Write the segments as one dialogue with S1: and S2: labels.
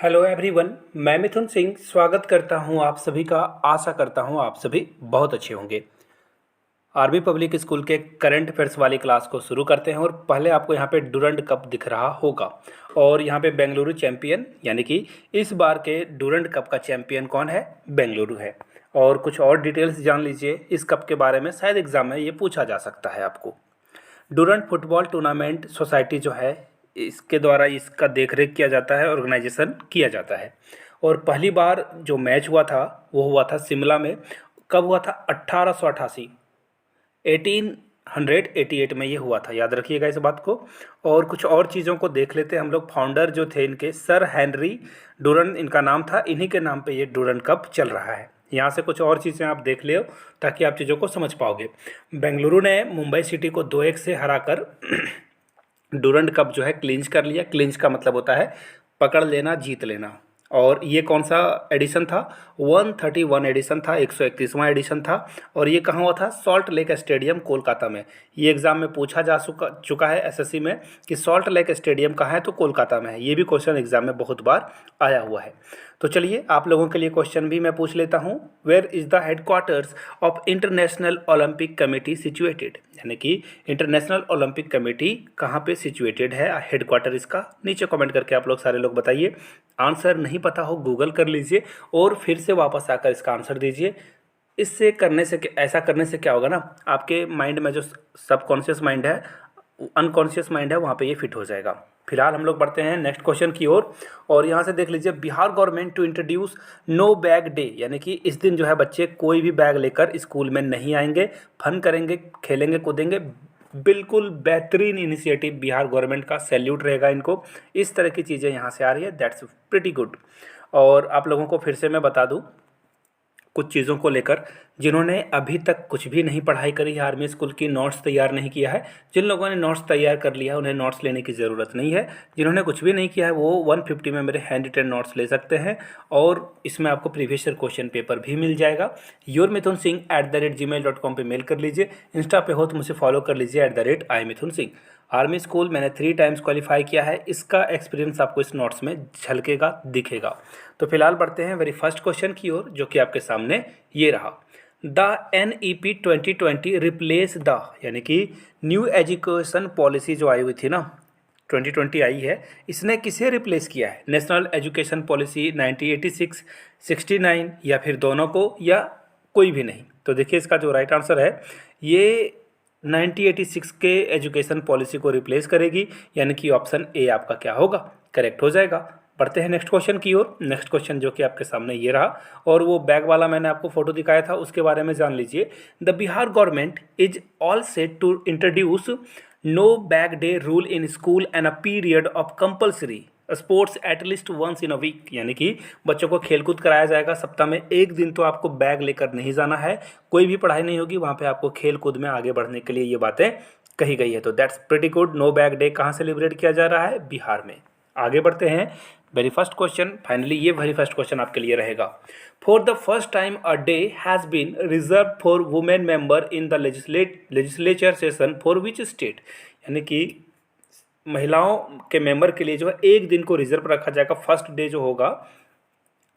S1: Hello everyone. मैं मिथुन सिंह स्वागत करता हूं आप सभी का। आशा करता हूं आप सभी बहुत अच्छे होंगे। आर्मी पब्लिक स्कूल के करंट अफेयर्स वाली क्लास को शुरू करते हैं और पहले आपको यहां पे डूरंड कप दिख रहा होगा और यहां पे बेंगलुरु चैंपियन यानी कि इस बार के डूरंड कप का चैंपियन कौन है? बेंगलुरु है। और कुछ और डिटेल्स जान लीजिए इस कप के बारे में, शायद एग्जाम में ये पूछा जा सकता है आपको। डूरंड फुटबॉल टूर्नामेंट सोसाइटी जो है इसके द्वारा इसका देखरेख किया जाता है, ऑर्गेनाइजेशन किया जाता है। और पहली बार जो मैच हुआ था वो हुआ था शिमला में। कब हुआ था? 1888 1888 में ये हुआ था, याद रखिएगा इस बात को। और कुछ और चीज़ों को देख लेते हैं हम लोग। फाउंडर जो थे इनके सर हेनरी डूरंड इनका नाम था, इन्हीं के नाम पे ये डूरंड कप चल रहा है। यहाँ से कुछ और चीज़ें आप देख लियो ताकि आप चीज़ों को समझ पाओगे। बेंगलुरु ने मुंबई सिटी को 2-1 से हराकर डूरंड कप जो है क्लिंच कर लिया। क्लिंच का मतलब होता है पकड़ लेना, जीत लेना। और ये कौन सा एडिशन था? 131 एडिशन था, 131वां एडिशन था। और ये कहाँ हुआ था? सॉल्ट लेक स्टेडियम कोलकाता में। ये एग्जाम में पूछा जा चुका है एसएससी में कि सॉल्ट लेक स्टेडियम कहाँ है, तो कोलकाता में है। ये भी क्वेश्चन एग्जाम में बहुत बार आया हुआ है। तो चलिए आप लोगों के लिए क्वेश्चन भी मैं पूछ लेता हूँ। Where is the headquarters of International Olympic Committee situated? यानी कि इंटरनेशनल ओलंपिक कमेटी कहाँ पे सिचुएटेड है, हेडक्वार्टर इसका? नीचे कमेंट करके आप लोग सारे लोग बताइए। आंसर नहीं पता हो गूगल कर लीजिए और फिर से वापस आकर इसका आंसर दीजिए। इससे करने से ऐसा करने से क्या होगा ना, आपके माइंड में जो सबकॉन्शियस माइंड है, अनकॉन्शियस माइंड है, वहाँ पे ये फिट हो जाएगा। फिलहाल हम लोग बढ़ते हैं नेक्स्ट क्वेश्चन की ओर। और यहाँ से देख लीजिए, Bihar government to introduce no bag day, यानी कि इस दिन जो है बच्चे कोई भी बैग लेकर स्कूल में नहीं आएंगे, फन करेंगे, खेलेंगे कूदेंगे। बिल्कुल बेहतरीन इनिशिएटिव बिहार गवर्नमेंट का, सैल्यूट रहेगा इनको। इस तरह की चीज़ें यहाँ से आ रही है, दैट्स प्रिटी गुड। और आप लोगों को फिर से मैं बता दूँ कुछ चीज़ों को लेकर, जिन्होंने अभी तक कुछ भी नहीं पढ़ाई करी है, आर्मी स्कूल की नोट्स तैयार नहीं किया है। जिन लोगों ने नोट्स तैयार कर लिया है उन्हें नोट्स लेने की ज़रूरत नहीं है। जिन्होंने कुछ भी नहीं किया है वो 150 में मेरे हैंड रिटन नोट्स ले सकते हैं। और इसमें आपको प्रीवियस ईयर क्वेश्चन पेपर भी मिल जाएगा। yourmithunsingh@gmail.com पे मेल कर लीजिए। इंस्टा पे हो तो मुझे फॉलो कर लीजिए @IMithunSingh। आर्मी स्कूल मैंने 3 टाइम्स क्वालिफाई किया है, इसका एक्सपीरियंस आपको इस नोट्स में झलकेगा, दिखेगा। तो फिलहाल बढ़ते हैं वेरी फर्स्ट क्वेश्चन की ओर, जो कि आपके सामने ये रहा। द NEP 2020 रिप्लेस द, यानी कि न्यू एजुकेशन पॉलिसी जो आई हुई थी ना, 2020 आई है, इसने किसे रिप्लेस किया है? नेशनल एजुकेशन पॉलिसी 1986, 69 या फिर दोनों को, या कोई भी नहीं? तो देखिए इसका जो राइट आंसर है ये 1986 के एजुकेशन पॉलिसी को रिप्लेस करेगी, यानी कि ऑप्शन ए आपका क्या होगा? करेक्ट हो जाएगा। बढ़ते हैं नेक्स्ट क्वेश्चन की ओर। नेक्स्ट क्वेश्चन जो कि आपके सामने ये रहा, और वो बैग वाला मैंने आपको फोटो दिखाया था, उसके बारे में जान लीजिए। The Bihar government is all set to introduce no bag day rule in school and a period of compulsory sports at least once in a week, यानी कि बच्चों को खेलकूद कराया जाएगा। सप्ताह में एक दिन तो आपको बैग लेकर नहीं जाना है, कोई भी पढ़ाई नहीं होगी, वहाँ पे आपको खेल कूद में आगे बढ़ने के लिए ये बातें कही गई है। तो that's pretty good. No bag day कहाँ सेलिब्रेट किया जा रहा है? बिहार में। आगे बढ़ते हैं वेरी फर्स्ट क्वेश्चन। फाइनली ये वेरी फर्स्ट क्वेश्चन आपके लिए रहेगा। For the first time a day has been reserve for women member in the legislature session for which state, यानी कि महिलाओं के मेंबर के लिए जो है एक दिन को रिजर्व रखा जाएगा। फर्स्ट डे जो होगा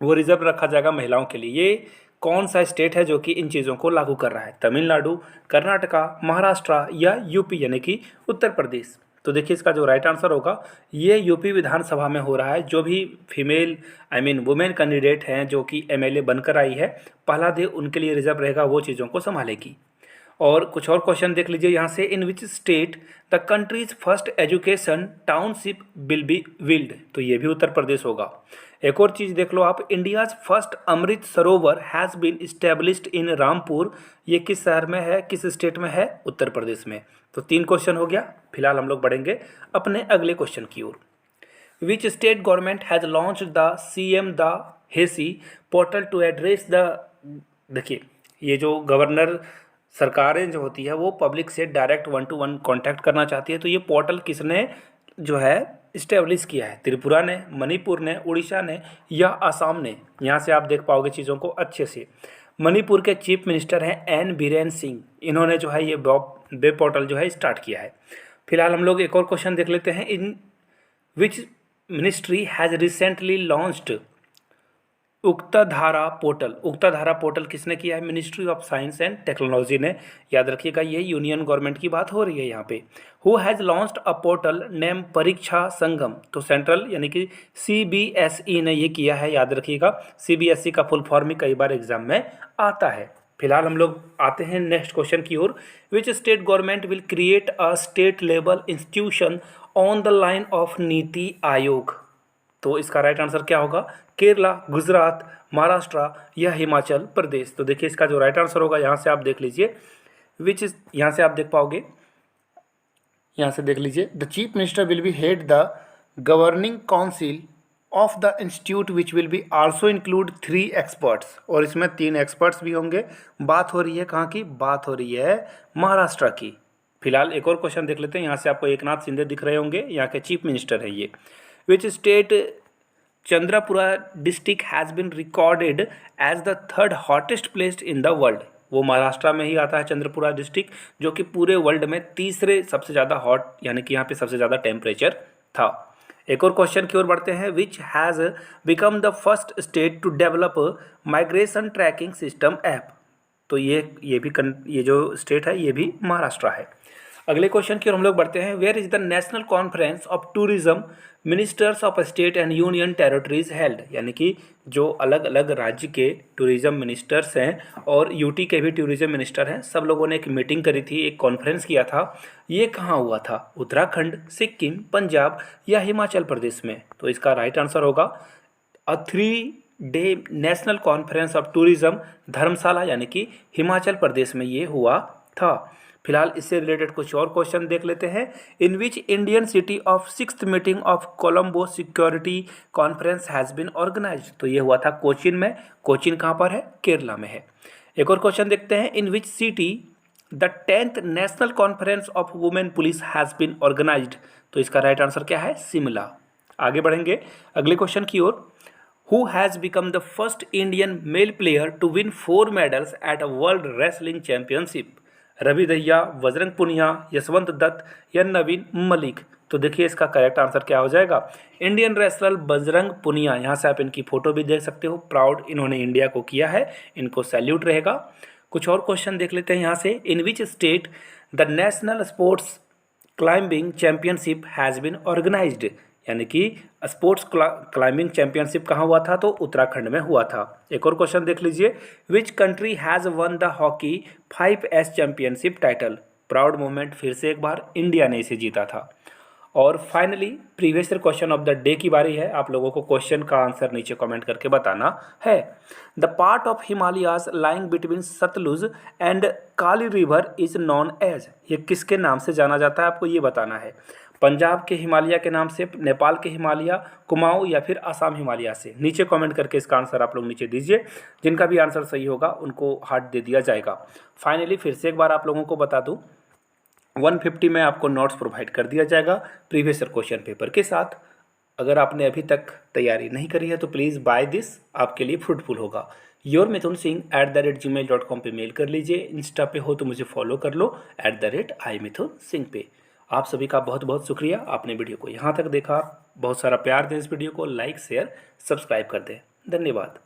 S1: वो रिजर्व रखा जाएगा महिलाओं के लिए। ये कौन सा स्टेट है जो कि इन चीज़ों को लागू कर रहा है? तमिलनाडु, कर्नाटका, महाराष्ट्र या यूपी, यानी कि उत्तर प्रदेश? तो देखिए इसका जो राइट आंसर होगा ये यूपी विधानसभा में हो रहा है। जो भी फीमेल वुमेन कैंडिडेट हैं जो कि MLA बनकर आई है, पहला डे उनके लिए रिजर्व रहेगा, वो चीज़ों को संभालेगी। और कुछ और क्वेश्चन देख लीजिए यहाँ से। In which state the countries first education township will be build? तो ये भी उत्तर प्रदेश होगा। एक और चीज़ देख लो आप, India's first Amrit Sarovar has been established in Rampur, ये किस शहर में है, किस स्टेट में है? उत्तर प्रदेश में। तो 3 क्वेश्चन हो गया। फिलहाल हम लोग बढ़ेंगे अपने अगले क्वेश्चन की ओर। Which state government has launch the CM the हेसी पोर्टल टू एड्रेस द, देखिए ये जो गवर्नर सरकारें जो होती है वो पब्लिक से डायरेक्ट 1-to-1 कांटेक्ट करना चाहती है, तो ये पोर्टल किसने जो है इस्टेब्लिश किया है? त्रिपुरा ने, मणिपुर ने, उड़ीसा ने या असम ने? यहाँ से आप देख पाओगे चीज़ों को अच्छे से। मणिपुर के चीफ मिनिस्टर हैं एन बीरेन सिंह, इन्होंने जो है ये वेब पोर्टल जो है स्टार्ट किया है। फिलहाल हम लोग एक और क्वेश्चन देख लेते हैं। In which ministry has recently launched उक्ताधारा पोर्टल। उक्ताधारा पोर्टल किसने किया है? Ministry of science and technology ने। याद रखिएगा ये यूनियन गवर्नमेंट की बात हो रही है यहाँ पे। Who has launched a portal name परीक्षा संगम। तो सेंट्रल यानी कि CBSE ने ये किया है। याद रखिएगा CBSE का फुल फॉर्म ही कई बार एग्जाम में आता है। फिलहाल हम लोग आते हैं नेक्स्ट क्वेश्चन की ओर। Which state government will create a state level institution on the line of NITI Aayog. तो इसका राइट आंसर क्या होगा? केरला, गुजरात, महाराष्ट्र या हिमाचल प्रदेश। तो देखिए इसका जो राइट आंसर होगा यहाँ से आप देख लीजिए विच इज, यहाँ से आप देख पाओगे, यहाँ से देख लीजिए the chief minister will be head the governing council of the institute which will be also include 3 experts. और इसमें 3 एक्सपर्ट्स भी होंगे। बात हो रही है कहाँ की? बात हो रही है महाराष्ट्र की। फिलहाल एक और क्वेश्चन देख लेते हैं। यहाँ से आपको एकनाथ शिंदे दिख रहे होंगे, यहाँ के चीफ मिनिस्टर हैं ये। Which state Chandrapura district has been recorded as the 3rd hottest place in the world. वो महाराष्ट्र में ही आता है चंद्रपुरा डिस्ट्रिक्ट, जो कि पूरे वर्ल्ड में तीसरे सबसे ज़्यादा हॉट यानी कि यहाँ पे सबसे ज़्यादा टेम्परेचर था। एक और क्वेश्चन की ओर बढ़ते हैं। Which has become the first state to develop migration tracking system app. तो ये जो स्टेट है ये भी महाराष्ट्र है। अगले क्वेश्चन की ओर हम लोग बढ़ते हैं। Where is the national conference of tourism ministers of state and union territories held. यानी कि जो अलग अलग राज्य के टूरिज्म मिनिस्टर्स हैं और यूटी के भी टूरिज्म मिनिस्टर हैं, सब लोगों ने एक मीटिंग करी थी, एक कॉन्फ्रेंस किया था। ये कहाँ हुआ था? उत्तराखंड, सिक्किम, पंजाब या हिमाचल प्रदेश में। तो इसका राइट आंसर होगा a 3-day national conference of tourism Dharamshala यानी कि हिमाचल प्रदेश में ये हुआ था। फिलहाल इससे रिलेटेड कुछ और क्वेश्चन देख लेते हैं। In which Indian city of 6th meeting of Colombo security conference has been organized. तो ये हुआ था कोचीन में। कोचीन कहाँ पर है? केरला में है। एक और क्वेश्चन देखते हैं। In which city the 10th national conference of women police has been organized. तो इसका राइट आंसर क्या है? शिमला। आगे बढ़ेंगे अगले क्वेश्चन की ओर। Who has become the first Indian male player to win 4 medals at a World Wrestling Championship? Ravi Dahiya, Bajrang Punia, Yashwant Dutt या नवीन मलिक। तो देखिए इसका करेक्ट आंसर क्या हो जाएगा? Indian wrestler Bajrang Punia. यहाँ से आप इनकी फोटो भी देख सकते हो। प्राउड इन्होंने इंडिया को किया है, इनको सैल्यूट रहेगा। कुछ और क्वेश्चन देख लेते हैं यहाँ से। In which state the national sports climbing championship has been organized. यानी कि स्पोर्ट्स क्लाइंबिंग चैंपियनशिप कहाँ हुआ था? तो उत्तराखंड में हुआ था। एक और क्वेश्चन देख लीजिए। Which country has one the hockey 5S championship title. Proud moment, फिर से एक बार इंडिया ने इसे जीता था। और finally previous year question of the day की बारी है। आप लोगों को क्वेश्चन का आंसर नीचे कमेंट करके बताना है। The part of Himalayas lying between Sutlej and Kali river is known as. ये किसके नाम से जाना जाता है? आपको ये बताना है। पंजाब के हिमालय के नाम से, नेपाल के हिमालय, कुमाऊं या फिर असम हिमालय से। नीचे कमेंट करके इसका आंसर आप लोग नीचे दीजिए। जिनका भी आंसर सही होगा उनको हार्ट दे दिया जाएगा। फाइनली फिर से एक बार आप लोगों को बता दूं, 150 में आपको नोट्स प्रोवाइड कर दिया जाएगा प्रीवियस ईयर क्वेश्चन पेपर के साथ। अगर आपने अभी तक तैयारी नहीं करी है तो प्लीज़ बाय दिस, आपके लिए फ्रूटफुल होगा। yourmithunsingh@gmail.com पे मेल कर लीजिए। इंस्टा पे हो तो मुझे फॉलो कर लो @iMithunSingh पे। आप सभी का बहुत बहुत शुक्रिया। आपने वीडियो को यहाँ तक देखा। बहुत सारा प्यार दें इस वीडियो को, लाइक शेयर सब्सक्राइब कर दें। धन्यवाद।